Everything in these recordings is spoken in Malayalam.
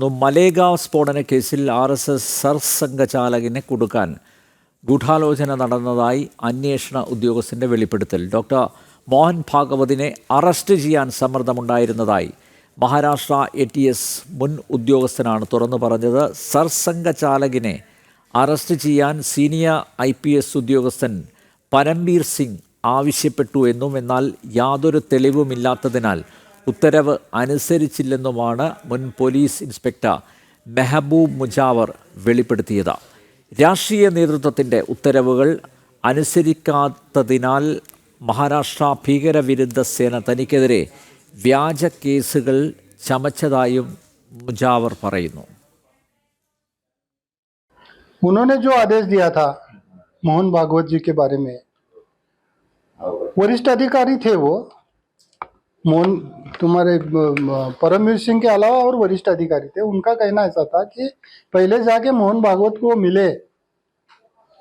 ചേരുന്നു. മലേഗാവ് സ്ഫോടന കേസിൽ RSS സർസംഘചാലകനെ കുടുക്കാൻ ഗൂഢാലോചന നടന്നതായി അന്വേഷണ ഉദ്യോഗസ്ഥൻ്റെ വെളിപ്പെടുത്തൽ. ഡോക്ടർ മോഹൻ ഭാഗവതിനെ അറസ്റ്റ് ചെയ്യാൻ സമ്മർദ്ദമുണ്ടായിരുന്നതായി മഹാരാഷ്ട്ര ATS മുൻ ഉദ്യോഗസ്ഥനാണ് തുറന്നു പറഞ്ഞത്. സർസംഘചാലകനെ അറസ്റ്റ് ചെയ്യാൻ സീനിയർ IPS ഉദ്യോഗസ്ഥൻ പരംബീർ സിംഗ് ആവശ്യപ്പെട്ടു എന്നും എന്നാൽ യാതൊരു തെളിവുമില്ലാത്തതിനാൽ ഉത്തരവ് അനുസരിച്ചില്ലെന്നുമാണ് മുൻ പോലീസ് ഇൻസ്പെക്ടർ മെഹബൂബ് മുജാവർ വെളിപ്പെടുത്തിയത്. രാഷ്ട്രീയ നേതൃത്വത്തിൻ്റെ ഉത്തരവുകൾ അനുസരിക്കാത്തതിനാൽ മഹാരാഷ്ട്ര ഭീകരവിരുദ്ധ സേന തനിക്കെതിരെ വ്യാജ കേസുകൾ ചമച്ചതായും മുജാവർ പറയുന്നു. उन्होंने जो आदेश दिया था मोहन भागवत जी के बारे में, वरिष्ठ अधिकारी थे वो मोहन, तुम्हारे परमवीर सिंह के अलावा और वरिष्ठ अधिकारी थे. उनका कहना ऐसा था कि पहले जाके मोहन भागवत को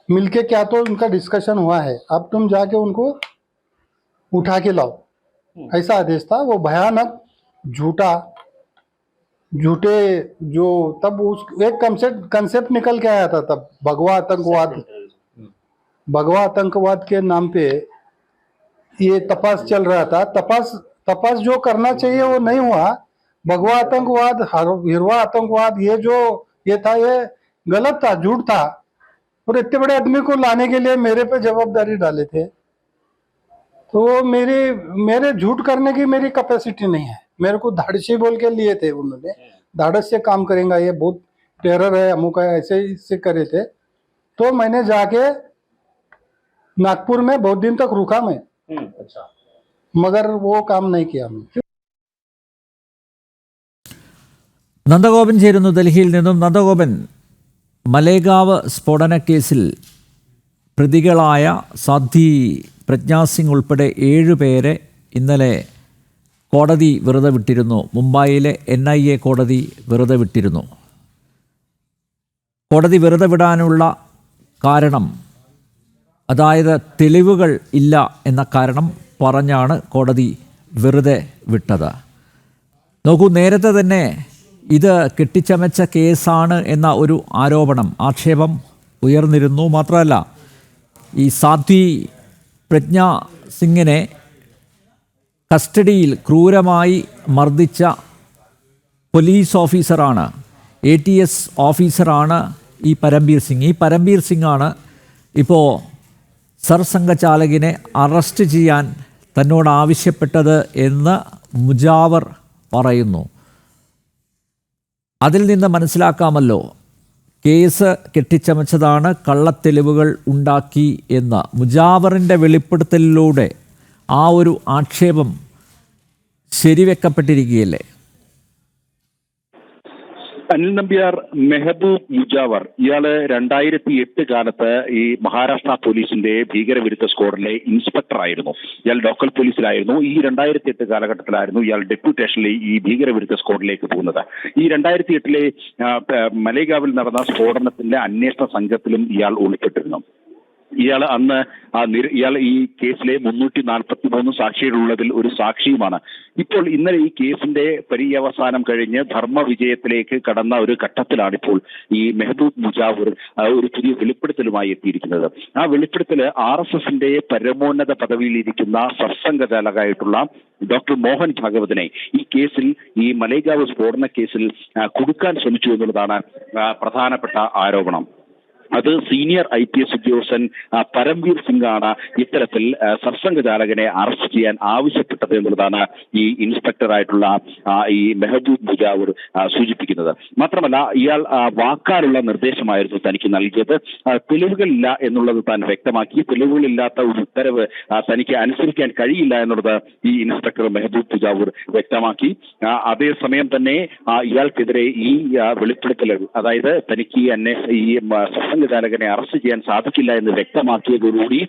मिलके क्या तो उनका डिस्कशन हुआ है, अब तुम जाके उनको उठा के लाओ, ऐसा आदेश था. वो भयानक झूठे जो तब उस एक कंसेप्ट निकल के आया था तब, भगवा आतंकवाद के नाम पे ये तपास चल रहा था. तपास जो करना चाहिए वो नहीं हुआ. भगवा आतंकवाद, हिरवा आतंकवाद, ये था, ये गलत था, झूठ था. और इतने बड़े आदमी को लाने के लिए मेरे पे जवाबदारी डाले थे. तो मेरे झूठ करने की मेरी कैपेसिटी नहीं है. मेरे को धाड़सी बोल के लिए थे उन्होंने, धाड़स से काम करेंगे, ये बहुत टेरर है, अमुक है, ऐसे से करे थे. तो मैंने जाके नागपुर में बहुत दिन तक रुका मैं. अच्छा. मगर वो काम नहीं किया मैं. നന്ദഗോപൻ ചേരുന്നു ഡൽഹിയിൽ നിന്നും. നന്ദഗോപൻ, മലേഗാവ് സ്ഫോടന കേസിൽ പ്രതികളായ സാധ്വി പ്രജ്ഞാ സിംഗ് ഉൾപ്പെടെ 7 പേരെ ഇന്നലെ കോടതി വെറുതെ വിട്ടിരുന്നു. മുംബൈയിലെ NIA കോടതി വെറുതെ വിട്ടിരുന്നു. കോടതി വെറുതെ വിടാനുള്ള കാരണം, അതായത് തെളിവുകൾ ഇല്ല എന്ന കാരണം പറഞ്ഞാണ് കോടതി വെറുതെ വിട്ടത്. നോക്കൂ, നേരത്തെ തന്നെ ഇത് കെട്ടിച്ചമച്ച കേസാണ് എന്ന ഒരു ആക്ഷേപം ഉയർന്നിരുന്നു. മാത്രമല്ല, ഈ സാധ്വി പ്രജ്ഞാ സിംഗിനെ കസ്റ്റഡിയിൽ ക്രൂരമായി മർദ്ദിച്ച പോലീസ് ഓഫീസറാണ്, ATS ഓഫീസറാണ് ഈ പരംബീർ സിംഗ്. ഈ പരംബീർ സിംഗാണ് ഇപ്പോൾ സർസംഘചാലകനെ അറസ്റ്റ് ചെയ്യാൻ തന്നോട് ആവശ്യപ്പെട്ടത് എന്ന് മുജാവർ പറയുന്നു. അതിൽ നിന്ന് മനസ്സിലാക്കാമല്ലോ കേസ് കെട്ടിച്ചമച്ചതാണ്, കള്ളത്തെളിവുകൾ ഉണ്ടാക്കി എന്ന്. മുജാവറിൻ്റെ വെളിപ്പെടുത്തലിലൂടെ ആ ഒരു ആക്ഷേപം ശരിവെക്കപ്പെട്ടിരിക്കുകയല്ലേ? അനിൽ നമ്പ്യാർ, മെഹബൂബ് മുജാവർ ഇയാള് 2008 കാലത്ത് ഈ മഹാരാഷ്ട്ര പോലീസിന്റെ ഭീകരവിരുദ്ധ സ്ക്വാഡിലെ ഇൻസ്പെക്ടർ ആയിരുന്നു. ഇയാൾ ലോക്കൽ പോലീസിലായിരുന്നു. ഈ 2008 കാലഘട്ടത്തിലായിരുന്നു ഇയാൾ ഡെപ്യൂട്ടേഷനിൽ ഈ ഭീകരവിരുദ്ധ സ്ക്വാഡിലേക്ക് പോകുന്നത്. ഈ 2008 മലേഗാവിൽ നടന്ന സ്ഫോടനത്തിന്റെ അന്വേഷണ സംഘത്തിലും ഇയാൾ ഉൾപ്പെട്ടിരുന്നു. ഇയാൾ ഈ കേസിലെ 343 സാക്ഷികളുള്ളതിൽ ഒരു സാക്ഷിയുമാണ്. ഇപ്പോൾ ഇന്നലെ ഈ കേസിന്റെ പര്യവസാനം കഴിഞ്ഞ് ധർമ്മവിജയത്തിലേക്ക് കടന്ന ഒരു ഘട്ടത്തിലാണ് ഇപ്പോൾ ഈ മെഹബൂബ് മുജാവർ ഒരു പുതിയ വെളിപ്പെടുത്തലുമായി എത്തിയിരിക്കുന്നത്. ആ വെളിപ്പെടുത്തൽ RSSന്റെ പരമോന്നത പദവിയിലിരിക്കുന്ന സർസംഘചാലകായിട്ടുള്ള ഡോക്ടർ മോഹൻ ഭാഗവതിനെ ഈ കേസിൽ, ഈ മലേഗാവ് സ്ഫോടന കേസിൽ കുടുക്കാൻ ശ്രമിച്ചു എന്നുള്ളതാണ് പ്രധാനപ്പെട്ട ആരോപണം. അത് സീനിയർ IPS ഉദ്യോഗസ്ഥൻ പരംവീർ സിംഗ് ആണ് ഇത്തരത്തിൽ സർസംഘചാലകനെ അറസ്റ്റ് ചെയ്യാൻ ആവശ്യപ്പെട്ടത് എന്നുള്ളതാണ് ഈ ഇൻസ്പെക്ടറായിട്ടുള്ള ഈ മെഹബൂബ് മുജാവർ സൂചിപ്പിക്കുന്നത്. മാത്രമല്ല, ഇയാൾ വാക്കാലുള്ള നിർദ്ദേശമായിരുന്നു തനിക്ക് നൽകിയത്. തെളിവുകളില്ല എന്നുള്ളത് താൻ വ്യക്തമാക്കി. തെളിവുകളില്ലാത്ത ഒരു ഉത്തരവ് തനിക്ക് അനുസരിക്കാൻ കഴിയില്ല എന്നുള്ളത് ഈ ഇൻസ്പെക്ടർ മെഹബൂബ് മുജാവർ വ്യക്തമാക്കി. അതേസമയം തന്നെ ഇയാൾക്കെതിരെ ഈ വെളിപ്പെടുത്തലുകൾ, അതായത് തനിക്ക് ഈ സർസംഘ ചാലകനെ അറസ്റ്റ് ചെയ്യാൻ സാധിക്കില്ല എന്ന് വ്യക്തമാക്കിയതോടുകൂടി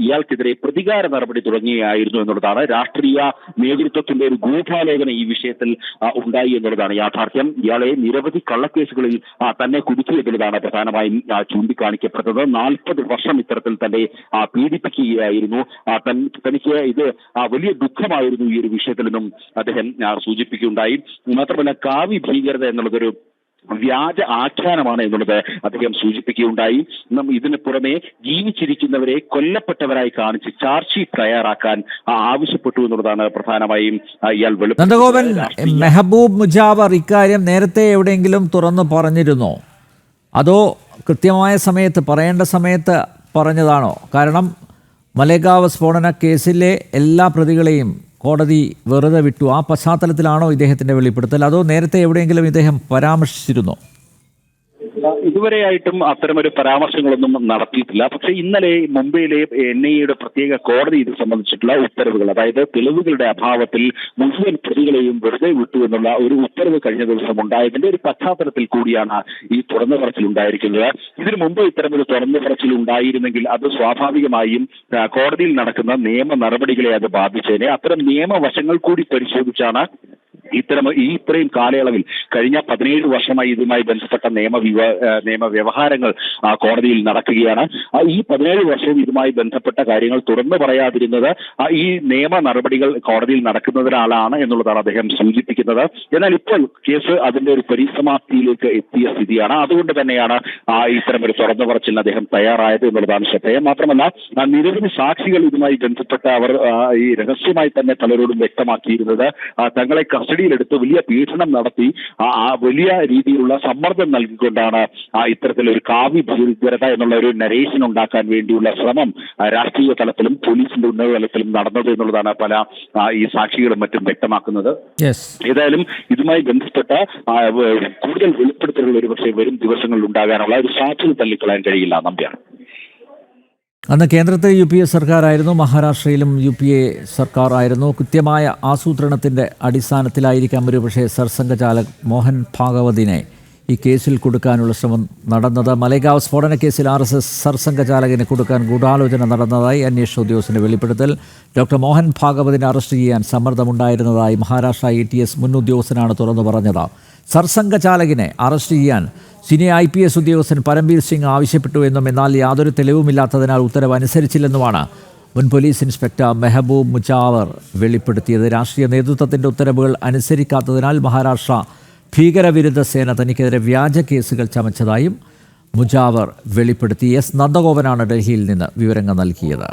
ഇയാൾക്കെതിരെ പ്രതികാര നടപടി തുടങ്ങിയായിരുന്നു എന്നുള്ളതാണ്. രാഷ്ട്രീയ നേതൃത്വത്തിന്റെ ഒരു ഗൂഢാലോചന ഈ വിഷയത്തിൽ ഉണ്ടായി എന്നുള്ളതാണ് യാഥാർത്ഥ്യം. ഇയാളെ നിരവധി കള്ളക്കേസുകളിൽ തന്നെ കുടുക്കി എന്നുള്ളതാണ് പ്രധാനമായും ചൂണ്ടിക്കാണിക്കപ്പെട്ടത്. 40 വർഷം ഇത്തരത്തിൽ തന്നെ പീഡിപ്പിക്കുകയായിരുന്നു. തനിക്ക് ഇത് വലിയ ദുഃഖമായിരുന്നു ഈ ഒരു വിഷയത്തിൽ നിന്നും അദ്ദേഹം സൂചിപ്പിക്കുകയുണ്ടായി. മാത്രമല്ല കാവി ഭീകരത എന്നുള്ളതൊരു വ്യാജ ആഖ്യാനമാണ് എന്നുള്ളത് അദ്ദേഹം സൂചിപ്പിക്കുകയുണ്ടായി. ഇതിന് പുറമെ ജീവിച്ചിരിക്കുന്നവരെ കൊല്ലപ്പെട്ടവരായി കാണിച്ച് ചാർജ് ഷീറ്റ് തയ്യാറാക്കാൻ ആവശ്യപ്പെട്ടു എന്നുള്ളതാണ് പ്രധാനമായും ഇയാൾ നന്ദഗോപൻ. മെഹബൂബ് മുജാവർ ഇക്കാര്യം നേരത്തെ എവിടെയെങ്കിലും തുറന്നു പറഞ്ഞിരുന്നോ, അതോ കൃത്യമായ സമയത്ത് പറയേണ്ട സമയത്ത് പറഞ്ഞതാണോ? കാരണം മലേഗാവ് സ്ഫോടന കേസിലെ എല്ലാ പ്രതികളെയും കോടതി വെറുതെ വിട്ടു. ആ പശ്ചാത്തലത്തിലാണോ ഇദ്ദേഹത്തിൻ്റെ വെളിപ്പെടുത്തൽ, അതോ നേരത്തെ എവിടെയെങ്കിലും ഇദ്ദേഹം പരാമർശിച്ചിരുന്നോ? ഇതുവരെയായിട്ടും അത്തരമൊരു പരാമർശങ്ങളൊന്നും നടത്തിയിട്ടില്ല. പക്ഷേ ഇന്നലെ മുംബൈയിലെ NIA പ്രത്യേക കോടതി ഇത് സംബന്ധിച്ചിട്ടുള്ള ഉത്തരവുകൾ, അതായത് തെളിവുകളുടെ അഭാവത്തിൽ മുഴുവൻ പ്രതികളെയും വെറുതെ വിട്ടു എന്നുള്ള ഒരു ഉത്തരവ് കഴിഞ്ഞ ദിവസം ഉണ്ടായതിന്റെ ഒരു പശ്ചാത്തലത്തിൽ കൂടിയാണ് ഈ തുറന്നു പറച്ചിൽ ഉണ്ടായിരിക്കുന്നത്. ഇതിനു മുമ്പ് ഇത്തരമൊരു തുറന്നു പറച്ചിൽ ഉണ്ടായിരുന്നെങ്കിൽ അത് സ്വാഭാവികമായും കോടതിയിൽ നടക്കുന്ന നിയമ നടപടികളെ അത് ബാധിച്ചേനെ. അത്തരം നിയമവശങ്ങൾ കൂടി പരിശോധിച്ചാണ് ഇത്രയും കാലയളവിൽ കഴിഞ്ഞ 17 വർഷമായി ഇതുമായി ബന്ധപ്പെട്ട നിയമവ്യവഹാരങ്ങൾ കോടതിയിൽ നടക്കുകയാണ്. ഈ 17 വർഷവും ഇതുമായി ബന്ധപ്പെട്ട കാര്യങ്ങൾ തുറന്നു പറയാതിരുന്നത് ഈ നിയമ നടപടികൾ കോടതിയിൽ നടക്കുന്നതിനാലാണ് എന്നുള്ളതാണ് അദ്ദേഹം സൂചിപ്പിക്കുന്നത്. എന്നാൽ ഇപ്പോൾ കേസ് അതിന്റെ ഒരു പരിസമാപ്തിയിലേക്ക് എത്തിയ സ്ഥിതിയാണ്. അതുകൊണ്ട് തന്നെയാണ് ഇത്തരമൊരു തുറന്നു പറച്ചിലിന് അദ്ദേഹം തയ്യാറായത് എന്നുള്ളതാണ് ശ്രദ്ധേയം. മാത്രമല്ല നിരവധി സാക്ഷികൾ ഇതുമായി ബന്ധപ്പെട്ട് അവർ ഈ രഹസ്യമായി തന്നെ പലരോടും വ്യക്തമാക്കിയിരുന്നത് തങ്ങളെ കസ്റ്റഡിയിലെടുത്ത് വലിയ പീഡനം നടത്തി വലിയ രീതിയിലുള്ള സമ്മർദ്ദം നൽകിക്കൊണ്ടാണ് ഇത്തരത്തിലൊരു കാവ്യ ഭീകരത എന്നുള്ള ഒരു നരേഷൻ ഉണ്ടാക്കാൻ വേണ്ടിയുള്ള ശ്രമം രാഷ്ട്രീയ തലത്തിലും പോലീസിന്റെ ഉന്നത തലത്തിലും നടന്നത് എന്നുള്ളതാണ് പല ഈ സാക്ഷികളും മറ്റും വ്യക്തമാക്കുന്നത്. ഏതായാലും ഇതുമായി ബന്ധപ്പെട്ട കൂടുതൽ വെളിപ്പെടുത്തലുകൾ ഒരുപക്ഷെ വരും ദിവസങ്ങളിൽ ഉണ്ടാകാനുള്ള ഒരു സാധ്യത തള്ളിക്കളയാൻ കഴിയില്ല. നമ്പ്യാണ്. അന്ന് കേന്ദ്രത്തിൽ UPA സർക്കാരായിരുന്നു, മഹാരാഷ്ട്രയിലും UPA സർക്കാർ ആയിരുന്നു. കൃത്യമായ ആസൂത്രണത്തിൻ്റെ അടിസ്ഥാനത്തിലായിരിക്കാം ഒരുപക്ഷെ സർസംഘചാലക് മോഹൻ ഭാഗവതിനെ ഈ കേസിൽ കൊടുക്കാനുള്ള ശ്രമം നടന്നത്. മലേഗാവ് സ്ഫോടന കേസിൽ RSS സർസംഘചാലകനെ കൊടുക്കാൻ ഗൂഢാലോചന നടന്നതായി അന്വേഷണ ഉദ്യോഗസ്ഥൻ്റെ വെളിപ്പെടുത്തൽ. ഡോക്ടർ മോഹൻ ഭാഗവതിനെ അറസ്റ്റ് ചെയ്യാൻ സമ്മർദ്ദമുണ്ടായിരുന്നതായി മഹാരാഷ്ട്ര ATS മുൻ ഉദ്യോഗസ്ഥനാണ് തുറന്നു പറഞ്ഞത്. സർസംഘചാലകിനെ അറസ്റ്റ് ചെയ്യാൻ സീനിയർ IPS ഉദ്യോഗസ്ഥൻ പരംബീർ സിംഗ് ആവശ്യപ്പെട്ടു എന്നും എന്നാൽ യാതൊരു തെളിവുമില്ലാത്തതിനാൽ ഉത്തരവ് അനുസരിച്ചില്ലെന്നുമാണ് മുൻ പോലീസ് ഇൻസ്പെക്ടർ മെഹബൂബ് മുജാവർ വെളിപ്പെടുത്തിയത്. രാഷ്ട്രീയ നേതൃത്വത്തിൻ്റെ ഉത്തരവുകൾ അനുസരിക്കാത്തതിനാൽ മഹാരാഷ്ട്ര ഭീകരവിരുദ്ധ സേന തനിക്കെതിരെ വ്യാജ കേസുകൾ ചമച്ചതായും മുജാവർ വെളിപ്പെടുത്തി. S നന്ദഗോപനാണ് ഡൽഹിയിൽ നിന്ന് വിവരങ്ങൾ നൽകിയത്.